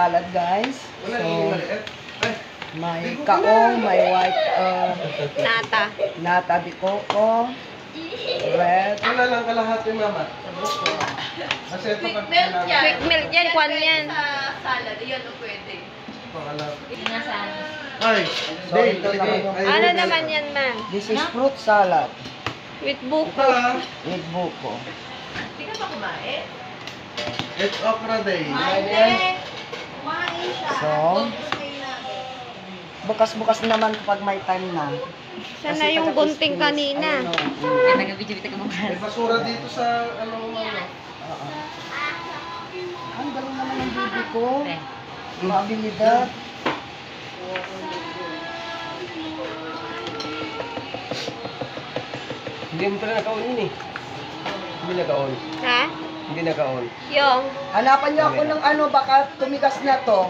salad, guys. So, may kaong, may white nata de coco, red. Wala lang kalahati, mama. Kasi ito pag Quick milk yan, kwan yan. Salad, yun o pwede. Ay, So, ito naman yung... Ano naman yan, ma'am? This is fruit salad With buko. with buko. Hindi ka pa kumain? It's okra day. Kumain siya. So, bukas-bukas naman kapag may time na. Sana yung gunting kanina. May basura dito sa ano mama. Ang galing naman ng bibi ko. Abilidad. Hindi mo talaga nakaon yun eh. Hindi nakaon. Ha? Hindi nakaon. Yung. Hanapan niyo ako ng ano, baka tumigas na to.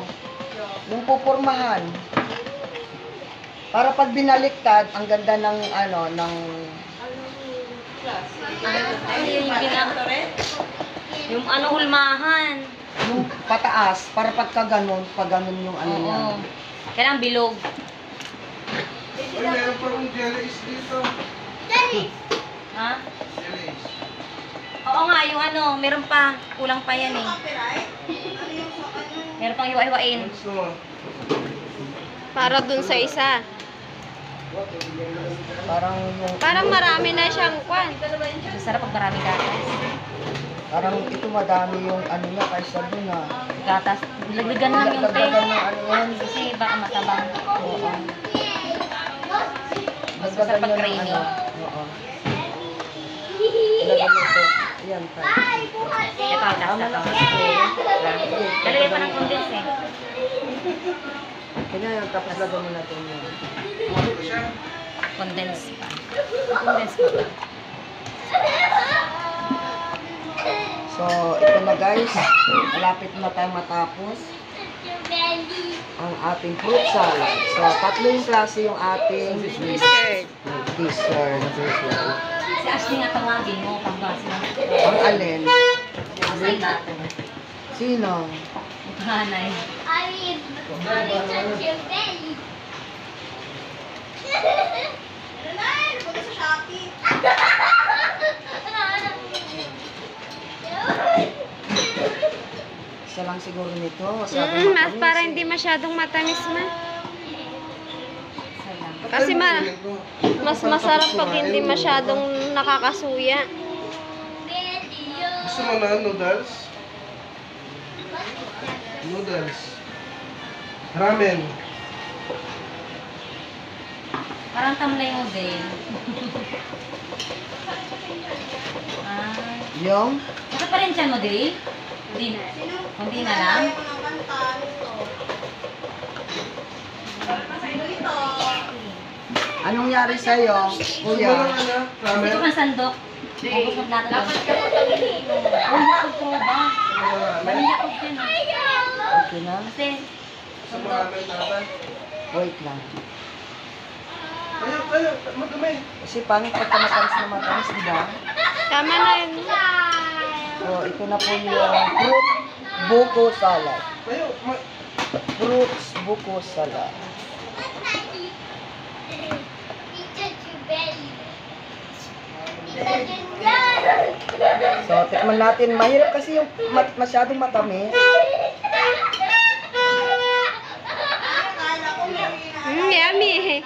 Yung pupurmahan. Para pag binaliktad, ang ganda ng ano, ng... Yung ano, hulmahan. Yung pataas, para pagka ganun, pag ganun yung ano niya. Oo. Kailangan bilog. Uy, meron pa rin jellies dito. Ha? Jellies. Oo nga, yung ano, meron pa. Kulang pa yan eh. Meron pang hiwa-hiwain. Gusto. Para dun sa isa. Parang yung... Parang marami na siyang kwan. Masarap pag marami gatas. Parang ito madami yung ano niya kaysa dun ah. Gatas. Laglagan lang yung te. Dagdagan ng ano yan. Kasi baka matabang. Oo. Mas Dagdagan masarap pag niya ng creamy. ano. Oo. Ilagay mo ito. Ayan pa. Ito, last na to. Lalagay pa ng condense eh. Kanya tapos lagyan mo natin yun. Condense pa. Condense pa ba? So, ito na guys. Malapit na tayo matapos ang ating fruit salad. So, tatlong klase yung ating Dessert. dessert. Si Ashley nga tawagin mo pag basi na. Ang alin? Asay natin. Sino? Hanay. Isa lang siguro nito. Mas para hindi masyadong matamis man. Kasi mas masarap pag hindi masyadong nakakasuya. Gusto mo na noodles? Noodles. Ramen. Parang tamlay mo din. Yung? Bakit pa rin siya mo din? Hindi na lang? Anong nangyari sa'yo, kuya? Hindi ko kang sandok. Ubus mo natin. Dapat ka po ang yakog ko ba? Maling yakog yun. Okay na? Kasi, Gusto mo ramen natin? Wait lang. Ayaw, madumi. Kasi pangit pagka matamis, di ba? Tama na yun. So, ito na po yung fruit buko salad. Ayaw, Fruits buko salad. So, tikman natin. Mahirap kasi yung masyadong matamis. Yummy.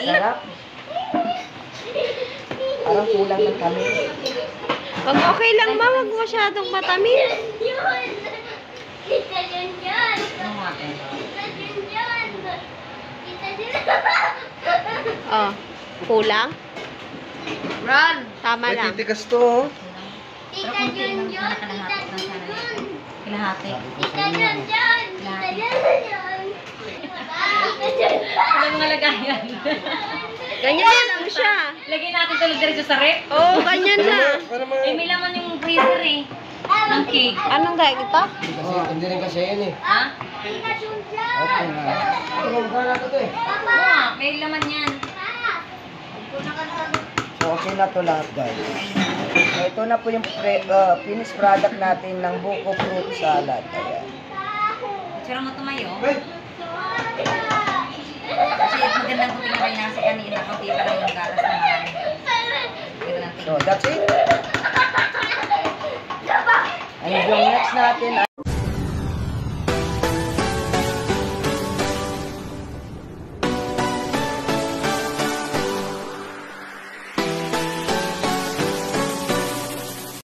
Sarap. Parang kulang ng kami. Pag okay lang ba, wag masyadong matamis. ano nga eh? Oh, kulang? Run! Tama may lang. titigas to. Oh. Pero konti lang na kalahati lang sana. Kalahati. Walang mga lagayan. Ganyan lang siya. Lagyan natin tulad diretso sa rep. Oo, ganyan na. Para Eh, may laman yung freezer eh. Ng cake. Anong gaya ito? Hindi rin kasi yan eh. Ha? Okay na. Oo nga, may laman yan. So, okay na to lahat, guys. So, ito na po yung finished product natin ng buko fruit salad. Ayan. Picture mo tumayo. Hey! Kasi magandang kuting na kasi kanina. Kunti pa lang yung gatas na marami. Ganda ng So, that's it. And yung next natin ay